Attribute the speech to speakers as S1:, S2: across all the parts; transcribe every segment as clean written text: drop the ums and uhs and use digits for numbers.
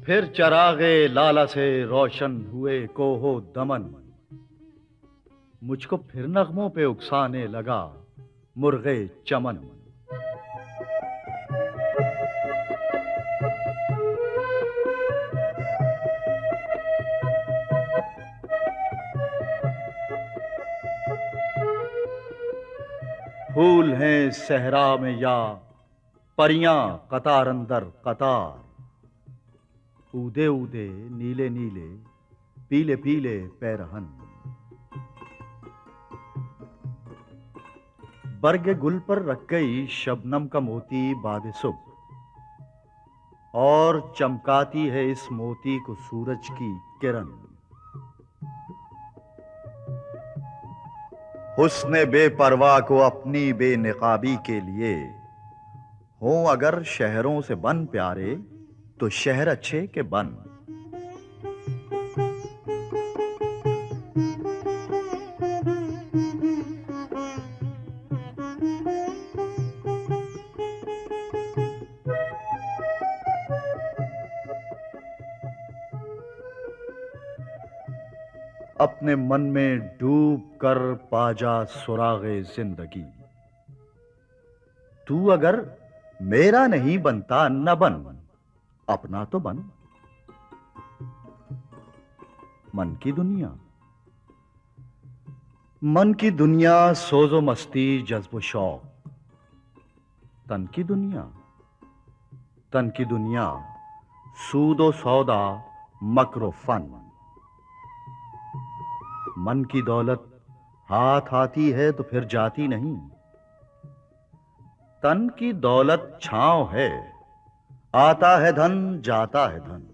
S1: फिर चरागे लाला से रोशन हुए कोहो दमन, मुझको फिर नगमों पे उकसाने लगा मुर्गे चमन। फूल हैं सहरा में या परियां कतार अंदर कतार, ऊदे ऊदे नीले नीले पीले पीले पैरहन। बरगे गुल पर रख गई शबनम का मोती बाद सुबह, और चमकाती है इस मोती को सूरज की किरण। हुस्न बेपरवाह को अपनी बेनिकाबी के लिए हो अगर शहरों से बन प्यारे, तो शहर अच्छे के बन। अपने मन में डूब कर पाजा सुरागे जिंदगी, तू अगर मेरा नहीं बनता न बन, अपना तो बन। मन की दुनिया, मन की दुनिया सोजो मस्ती जज्ब शौक। तन की दुनिया, तन की दुनिया सूदो सौदा मकरो फन। मन की दौलत हाथ आती है तो फिर जाती नहीं, तन की दौलत छांव है, आता है धन जाता है धन।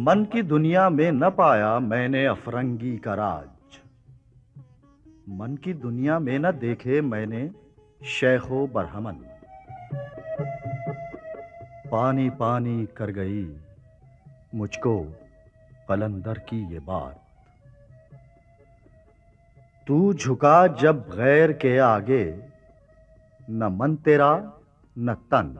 S1: मन की दुनिया में न पाया मैंने अफरंगी का राज, मन की दुनिया में न देखे मैंने शेखो बरहमन। पानी पानी कर गई मुझको कलंदर की ये बात, तू झुका जब गैर के आगे, न मन तेरा न तन।